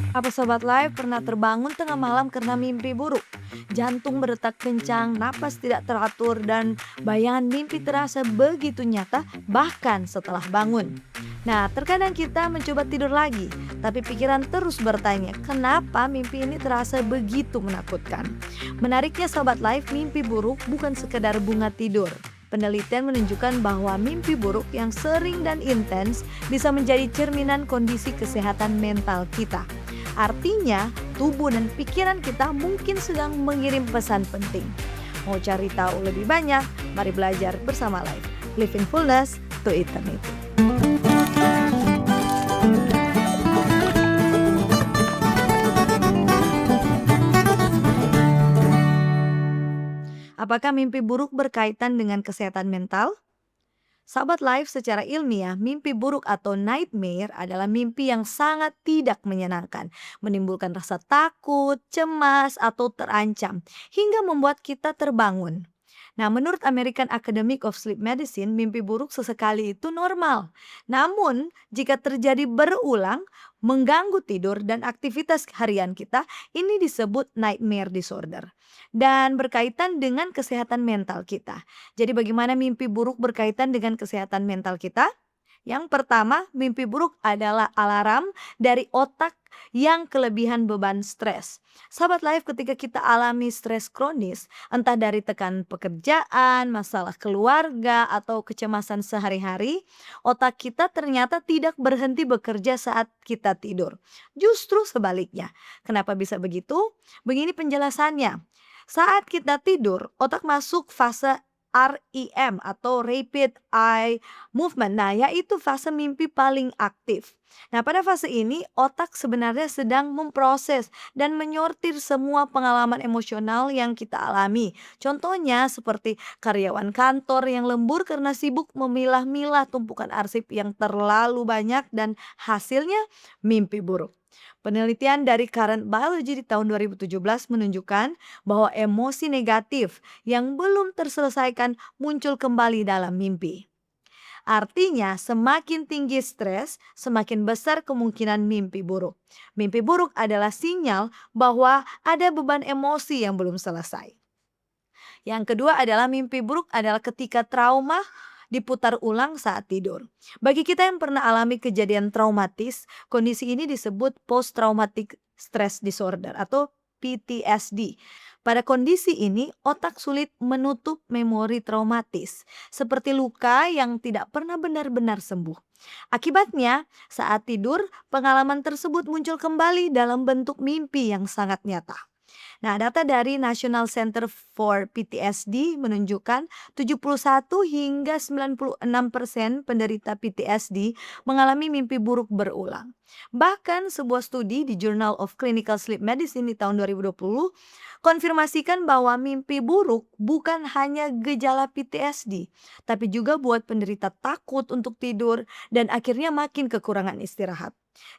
Apa Sobat Live pernah terbangun tengah malam karena mimpi buruk? Jantung berdetak kencang, napas tidak teratur, dan bayangan mimpi terasa begitu nyata bahkan setelah bangun. Nah, terkadang kita mencoba tidur lagi, tapi pikiran terus bertanya, kenapa mimpi ini terasa begitu menakutkan? Menariknya Sobat Live, mimpi buruk bukan sekedar bunga tidur. Penelitian menunjukkan bahwa mimpi buruk yang sering dan intens bisa menjadi cerminan kondisi kesehatan mental kita. Artinya, tubuh dan pikiran kita mungkin sedang mengirim pesan penting. Mau cari tahu lebih banyak? Mari belajar bersama Live. Living Fullness to Eternity. Apakah mimpi buruk berkaitan dengan kesehatan mental? Sahabat Life, secara ilmiah, mimpi buruk atau nightmare adalah mimpi yang sangat tidak menyenangkan, menimbulkan rasa takut, cemas, atau terancam, hingga membuat kita terbangun. Nah, menurut American Academy of Sleep Medicine, mimpi buruk sesekali itu normal. Namun, jika terjadi berulang, mengganggu tidur dan aktivitas harian kita, ini disebut nightmare disorder. Dan berkaitan dengan kesehatan mental kita. Jadi bagaimana mimpi buruk berkaitan dengan kesehatan mental kita? Yang pertama, mimpi buruk adalah alarm dari otak yang kelebihan beban stres. Sahabat Life, ketika kita alami stres kronis, entah dari tekan pekerjaan, masalah keluarga, atau kecemasan sehari-hari, otak kita ternyata tidak berhenti bekerja saat kita tidur. Justru sebaliknya. Kenapa bisa begitu? Begini penjelasannya. Saat kita tidur, otak masuk fase REM atau Rapid Eye Movement. Nah, yaitu fase mimpi paling aktif. Nah, pada fase ini otak sebenarnya sedang memproses dan menyortir semua pengalaman emosional yang kita alami. Contohnya seperti karyawan kantor yang lembur karena sibuk memilah-milah tumpukan arsip yang terlalu banyak dan hasilnya mimpi buruk. Penelitian dari Current Biology di tahun 2017 menunjukkan bahwa emosi negatif yang belum terselesaikan muncul kembali dalam mimpi. Artinya, semakin tinggi stres, semakin besar kemungkinan mimpi buruk. Mimpi buruk adalah sinyal bahwa ada beban emosi yang belum selesai. Yang kedua adalah mimpi buruk adalah ketika trauma diputar ulang saat tidur. Bagi kita yang pernah alami kejadian traumatis, kondisi ini disebut post traumatic stress disorder atau PTSD. Pada kondisi ini, otak sulit menutup memori traumatis, seperti luka yang tidak pernah benar-benar sembuh. Akibatnya, saat tidur, pengalaman tersebut muncul kembali dalam bentuk mimpi yang sangat nyata. Nah, data dari National Center for PTSD menunjukkan 71 hingga 96% penderita PTSD mengalami mimpi buruk berulang. Bahkan sebuah studi di Journal of Clinical Sleep Medicine di tahun 2020 konfirmasikan bahwa mimpi buruk bukan hanya gejala PTSD, tapi juga buat penderita takut untuk tidur dan akhirnya makin kekurangan istirahat.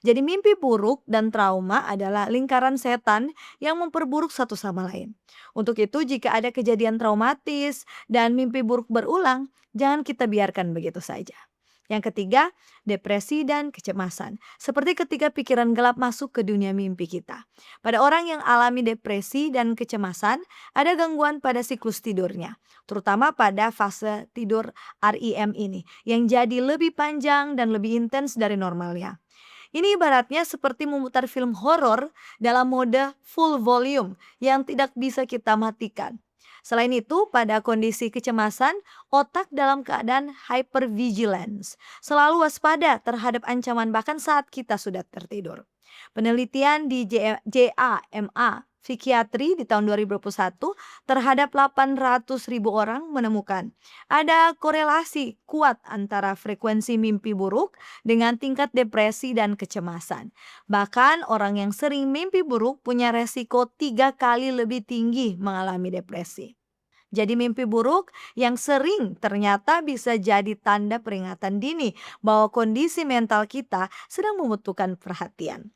Jadi mimpi buruk dan trauma adalah lingkaran setan yang memperburuk satu sama lain. Untuk itu, jika ada kejadian traumatis dan mimpi buruk berulang, jangan kita biarkan begitu saja. Yang ketiga, depresi dan kecemasan. Seperti ketika pikiran gelap masuk ke dunia mimpi kita. Pada orang yang alami depresi dan kecemasan, ada gangguan pada siklus tidurnya. Terutama pada fase tidur REM ini, yang jadi lebih panjang dan lebih intens dari normalnya. Ini ibaratnya seperti memutar film horor dalam mode full volume yang tidak bisa kita matikan. Selain itu, pada kondisi kecemasan, otak dalam keadaan hypervigilance, selalu waspada terhadap ancaman bahkan saat kita sudah tertidur. Penelitian di JAMA Psikiatri di tahun 2021 terhadap 800.000 orang menemukan ada korelasi kuat antara frekuensi mimpi buruk dengan tingkat depresi dan kecemasan. Bahkan orang yang sering mimpi buruk punya resiko 3 kali lebih tinggi mengalami depresi. Jadi mimpi buruk yang sering ternyata bisa jadi tanda peringatan dini bahwa kondisi mental kita sedang membutuhkan perhatian.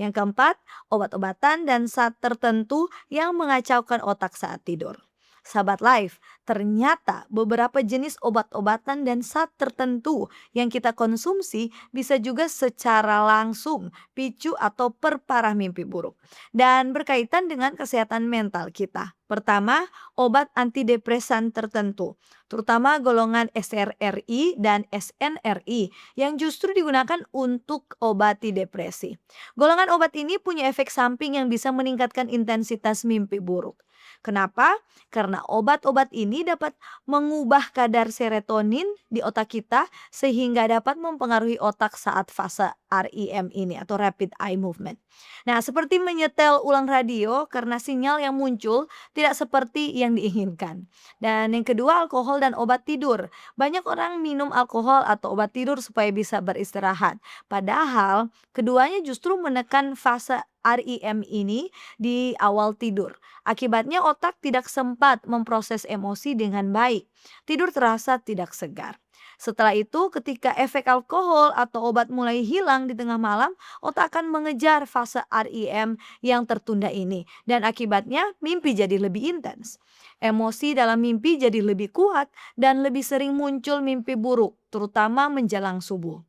Yang keempat, obat-obatan dan zat tertentu yang mengacaukan otak saat tidur. Sahabat Life, ternyata beberapa jenis obat-obatan dan zat tertentu yang kita konsumsi bisa juga secara langsung picu atau perparah mimpi buruk dan berkaitan dengan kesehatan mental kita. Pertama, obat antidepresan tertentu, terutama golongan SRRI dan SNRI yang justru digunakan untuk obati depresi. Golongan obat ini punya efek samping yang bisa meningkatkan intensitas mimpi buruk. Kenapa? Karena obat-obat ini dapat mengubah kadar serotonin di otak kita sehingga dapat mempengaruhi otak saat fase REM ini atau rapid eye movement. Nah, seperti menyetel ulang radio karena sinyal yang muncul tidak seperti yang diinginkan. Dan yang kedua, alkohol dan obat tidur. Banyak orang minum alkohol atau obat tidur supaya bisa beristirahat. Padahal keduanya justru menekan fase REM ini di awal tidur. Akibatnya otak tidak sempat memproses emosi dengan baik. Tidur terasa tidak segar. Setelah itu, ketika efek alkohol atau obat mulai hilang di tengah malam, otak akan mengejar fase REM yang tertunda ini. Dan akibatnya mimpi jadi lebih intens. Emosi dalam mimpi jadi lebih kuat dan lebih sering muncul mimpi buruk, terutama menjelang subuh.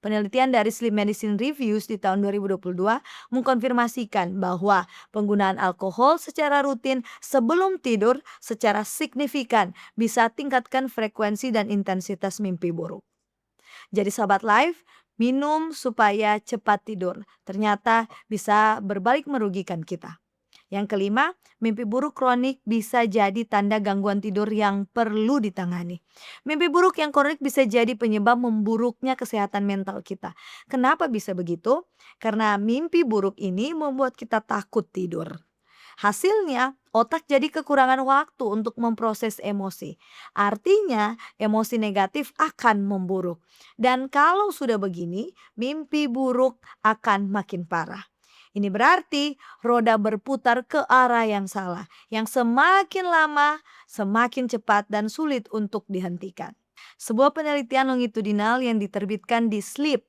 Penelitian dari Sleep Medicine Reviews di tahun 2022 mengkonfirmasikan bahwa penggunaan alkohol secara rutin sebelum tidur secara signifikan bisa tingkatkan frekuensi dan intensitas mimpi buruk. Jadi sahabat live, minum supaya cepat tidur. Ternyata bisa berbalik merugikan kita. Yang kelima, mimpi buruk kronik bisa jadi tanda gangguan tidur yang perlu ditangani. Mimpi buruk yang kronik bisa jadi penyebab memburuknya kesehatan mental kita. Kenapa bisa begitu? Karena mimpi buruk ini membuat kita takut tidur. Hasilnya, otak jadi kekurangan waktu untuk memproses emosi. Artinya, emosi negatif akan memburuk. Dan kalau sudah begini, mimpi buruk akan makin parah. Ini berarti roda berputar ke arah yang salah, yang semakin lama, semakin cepat dan sulit untuk dihentikan. Sebuah penelitian longitudinal yang diterbitkan di Sleep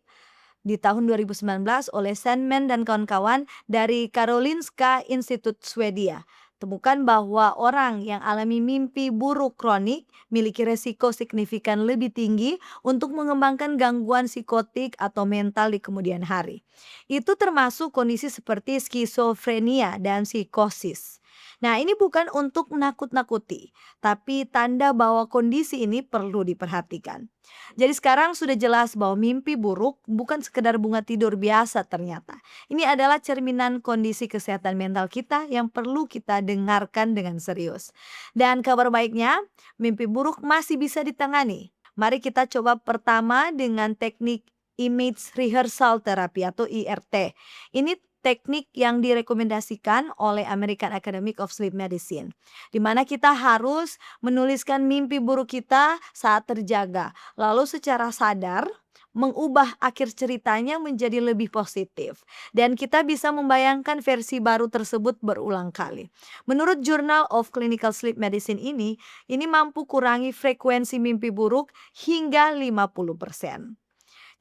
di tahun 2019 oleh Sandman dan kawan-kawan dari Karolinska Institute Swedia temukan bahwa orang yang alami mimpi buruk kronik memiliki resiko signifikan lebih tinggi untuk mengembangkan gangguan psikotik atau mental di kemudian hari. Itu termasuk kondisi seperti skizofrenia dan psikosis. Nah, ini bukan untuk menakut-nakuti, tapi tanda bahwa kondisi ini perlu diperhatikan. Jadi sekarang sudah jelas bahwa mimpi buruk bukan sekedar bunga tidur biasa ternyata. Ini adalah cerminan kondisi kesehatan mental kita yang perlu kita dengarkan dengan serius. Dan kabar baiknya, mimpi buruk masih bisa ditangani. Mari kita coba pertama dengan teknik Image Rehearsal Therapy atau IRT. Ini teknik yang direkomendasikan oleh American Academy of Sleep Medicine, di mana kita harus menuliskan mimpi buruk kita saat terjaga, lalu secara sadar mengubah akhir ceritanya menjadi lebih positif, dan kita bisa membayangkan versi baru tersebut berulang kali. Menurut Journal of Clinical Sleep Medicine ini mampu kurangi frekuensi mimpi buruk hingga 50%.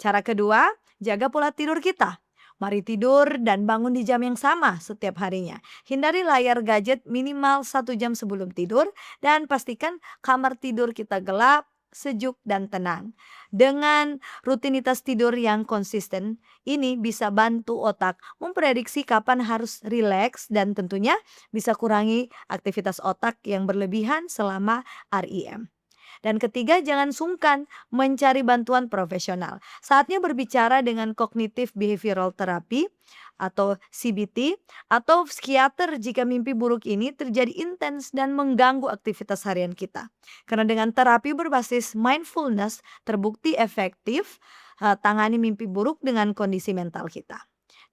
Cara kedua, jaga pola tidur kita. Mari tidur dan bangun di jam yang sama setiap harinya. Hindari layar gadget minimal 1 jam sebelum tidur dan pastikan kamar tidur kita gelap, sejuk, dan tenang. Dengan rutinitas tidur yang konsisten, ini bisa bantu otak memprediksi kapan harus rileks dan tentunya bisa kurangi aktivitas otak yang berlebihan selama REM. Dan ketiga, jangan sungkan mencari bantuan profesional. Saatnya berbicara dengan Cognitive Behavioral Therapy atau CBT atau psikiater jika mimpi buruk ini terjadi intens dan mengganggu aktivitas harian kita. Karena dengan terapi berbasis mindfulness terbukti efektif tangani mimpi buruk dengan kondisi mental kita.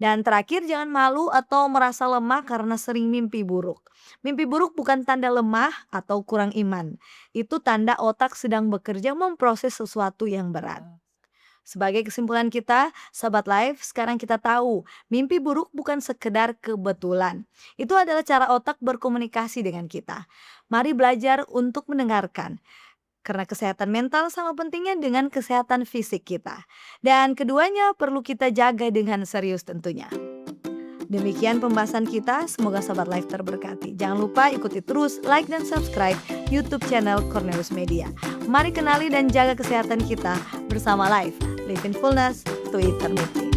Dan terakhir, jangan malu atau merasa lemah karena sering mimpi buruk. Mimpi buruk bukan tanda lemah atau kurang iman. Itu tanda otak sedang bekerja memproses sesuatu yang berat. Sebagai kesimpulan kita, sahabat live, sekarang kita tahu mimpi buruk bukan sekedar kebetulan. Itu adalah cara otak berkomunikasi dengan kita. Mari belajar untuk mendengarkan. Karena kesehatan mental sama pentingnya dengan kesehatan fisik kita. Dan keduanya perlu kita jaga dengan serius tentunya. Demikian pembahasan kita, semoga Sobat Life terberkati. Jangan lupa ikuti terus, like dan subscribe YouTube channel Cornelius Media. Mari kenali dan jaga kesehatan kita bersama Life, Live in Fullness to Eternity.